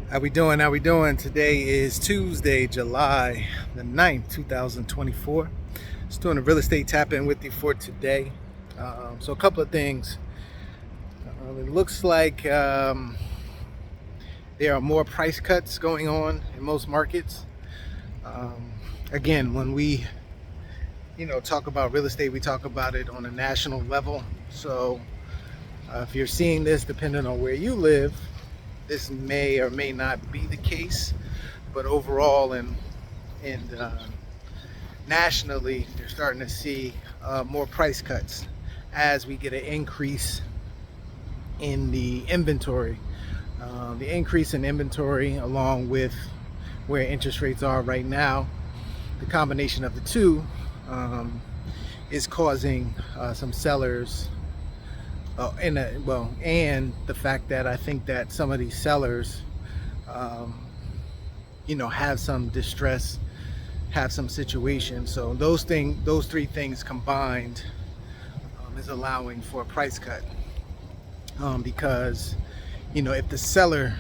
How we doing? How we doing? Today is Tuesday, July the 9th, 2024. Just doing a real estate tap in with you for today. So a couple of things. It looks like there are more price cuts going on in most markets. Again, when we talk about real estate, we talk about it on a national level. So if you're seeing this, depending on where you live, this may or may not be the case, but overall and nationally, you're starting to see more price cuts as we get an increase in the inventory. The increase in inventory, along with where interest rates are right now, the combination of the two is causing some sellers. And the fact that I think that some of these sellers, have some distress, have some situation. So those three things combined, is allowing for a price cut. Because, if the seller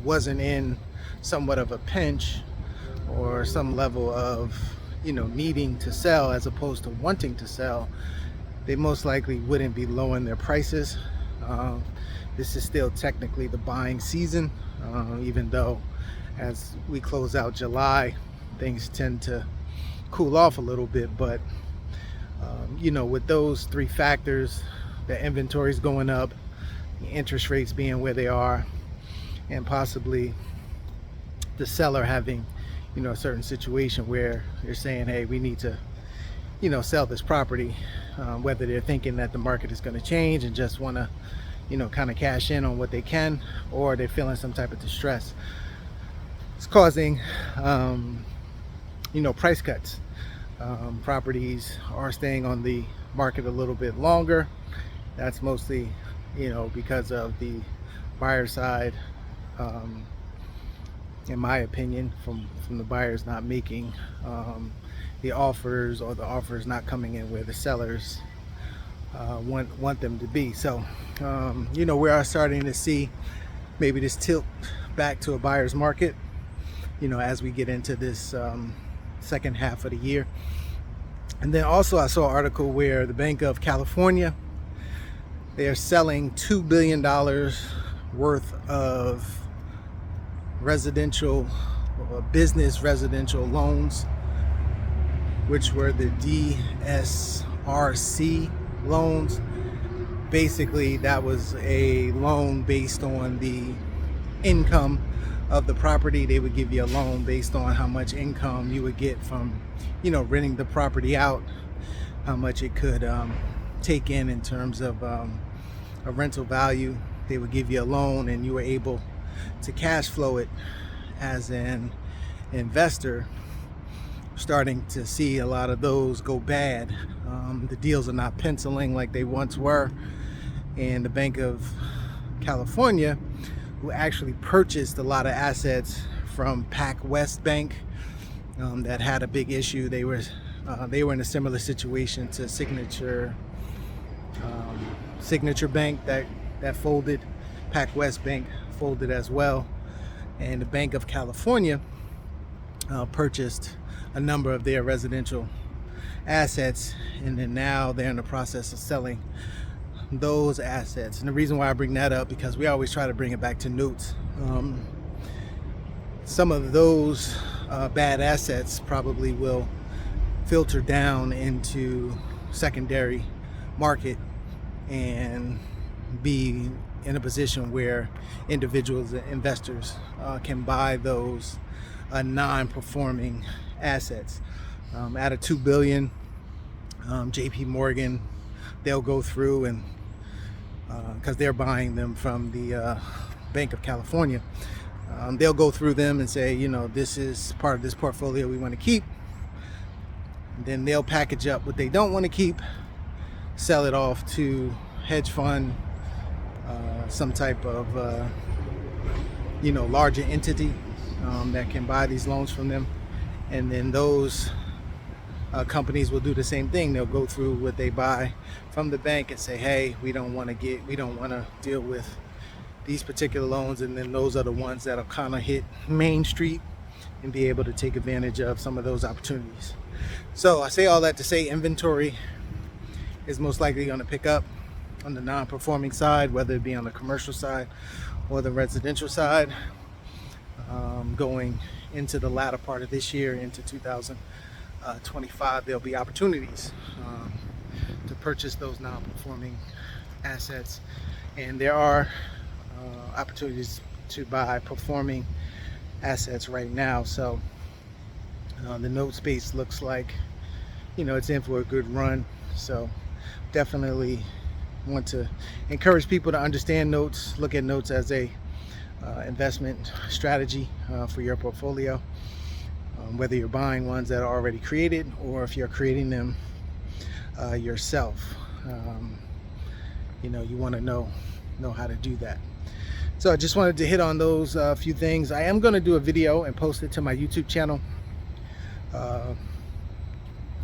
wasn't in somewhat of a pinch or some level of, needing to sell as opposed to wanting to sell, they most likely wouldn't be lowering their prices. This is still technically the buying season, even though as we close out July, things tend to cool off a little bit. But, with those three factors, the inventory is going up, the interest rates being where they are, and possibly the seller having, a certain situation where they're saying, hey, we need to sell this property, whether they're thinking that the market is going to change and just want to kind of cash in on what they can, or they're feeling some type of distress. It's causing price cuts. Properties are staying on the market a little bit longer. That's mostly because of the buyer side, in my opinion, from the buyers not making the offers, or the offers not coming in where the sellers want them to be. So we are starting to see maybe this tilt back to a buyer's market, as we get into this second half of the year. And then also I saw an article where the Bank of California, they are selling $2 billion worth of business residential loans, which were the DSRC loans. Basically, that was a loan based on the income of the property. They would give you a loan based on how much income you would get from, renting the property out, how much it could take in terms of a rental value. They would give you a loan, and you were able to cash flow it as an investor. Starting to see a lot of those go bad. The deals are not penciling like they once were, and the Bank of California, who actually purchased a lot of assets from PacWest Bank, that had a big issue. They were in a similar situation to Signature Bank that folded. PacWest Bank folded as well, and the Bank of California purchased a number of their residential assets, and then now they're in the process of selling those assets. And the reason why I bring that up, because we always try to bring it back to notes. Some of those bad assets probably will filter down into secondary market and be in a position where individuals and investors can buy those non-performing assets. Out of $2 billion, JP Morgan, they'll go through and because they're buying them from the Bank of California, they'll go through them and say, this is part of this portfolio we want to keep. And then they'll package up what they don't want to keep, sell it off to hedge fund, some type of larger entity that can buy these loans from them. And then those companies will do the same thing. They'll go through what they buy from the bank and say, hey, we don't want to deal with these particular loans, and then those are the ones that'll kind of hit Main Street and be able to take advantage of some of those opportunities. So I say all that to say inventory is most likely going to pick up on the non-performing side, whether it be on the commercial side or the residential side, going into the latter part of this year into 2025. There'll be opportunities to purchase those non-performing assets, and there are opportunities to buy performing assets right now. So the note space looks like, you know, it's in for a good run. So definitely want to encourage people to understand notes, look at notes as a investment strategy for your portfolio, whether you're buying ones that are already created or if you're creating them yourself. You know, you want to know how to do that. So I just wanted to hit on those few things. I am going to do a video and post it to my YouTube channel.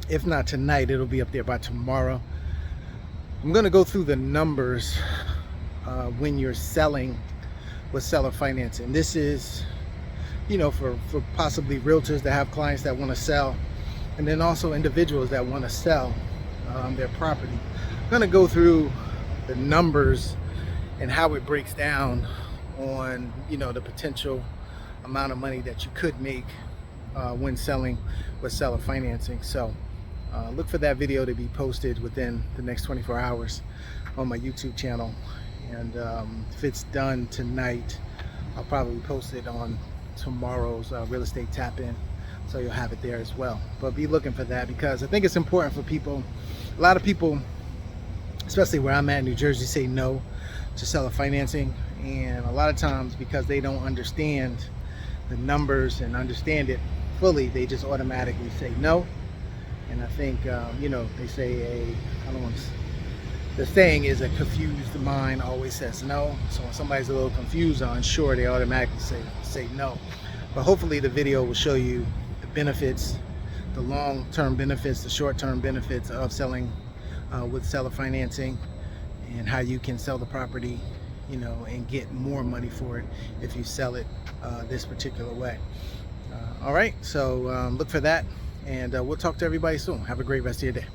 If not tonight, it'll be up there by tomorrow. I'm going to go through the numbers when you're selling with seller financing. This is, you know, for possibly realtors that have clients that want to sell, and then also individuals that want to sell their property. I'm going to go through the numbers and how it breaks down on, you know, the potential amount of money that you could make when selling with seller financing. So look for that video to be posted within the next 24 hours on my YouTube channel. And if it's done tonight, I'll probably post it on tomorrow's Real Estate Tap In, so you'll have it there as well. But be looking for that, because I think it's important for people. A lot of people, especially where I'm at in New Jersey, say no to seller financing, and a lot of times because they don't understand the numbers and understand it fully, they just automatically say no. And I think you know, they say the saying is a confused mind always says no. So when somebody's a little confused or unsure, they automatically say no. But hopefully the video will show you the benefits, the long-term benefits, the short-term benefits of selling with seller financing, and how you can sell the property, you know, and get more money for it if you sell it this particular way. All right, so look for that, and we'll talk to everybody soon. Have a great rest of your day.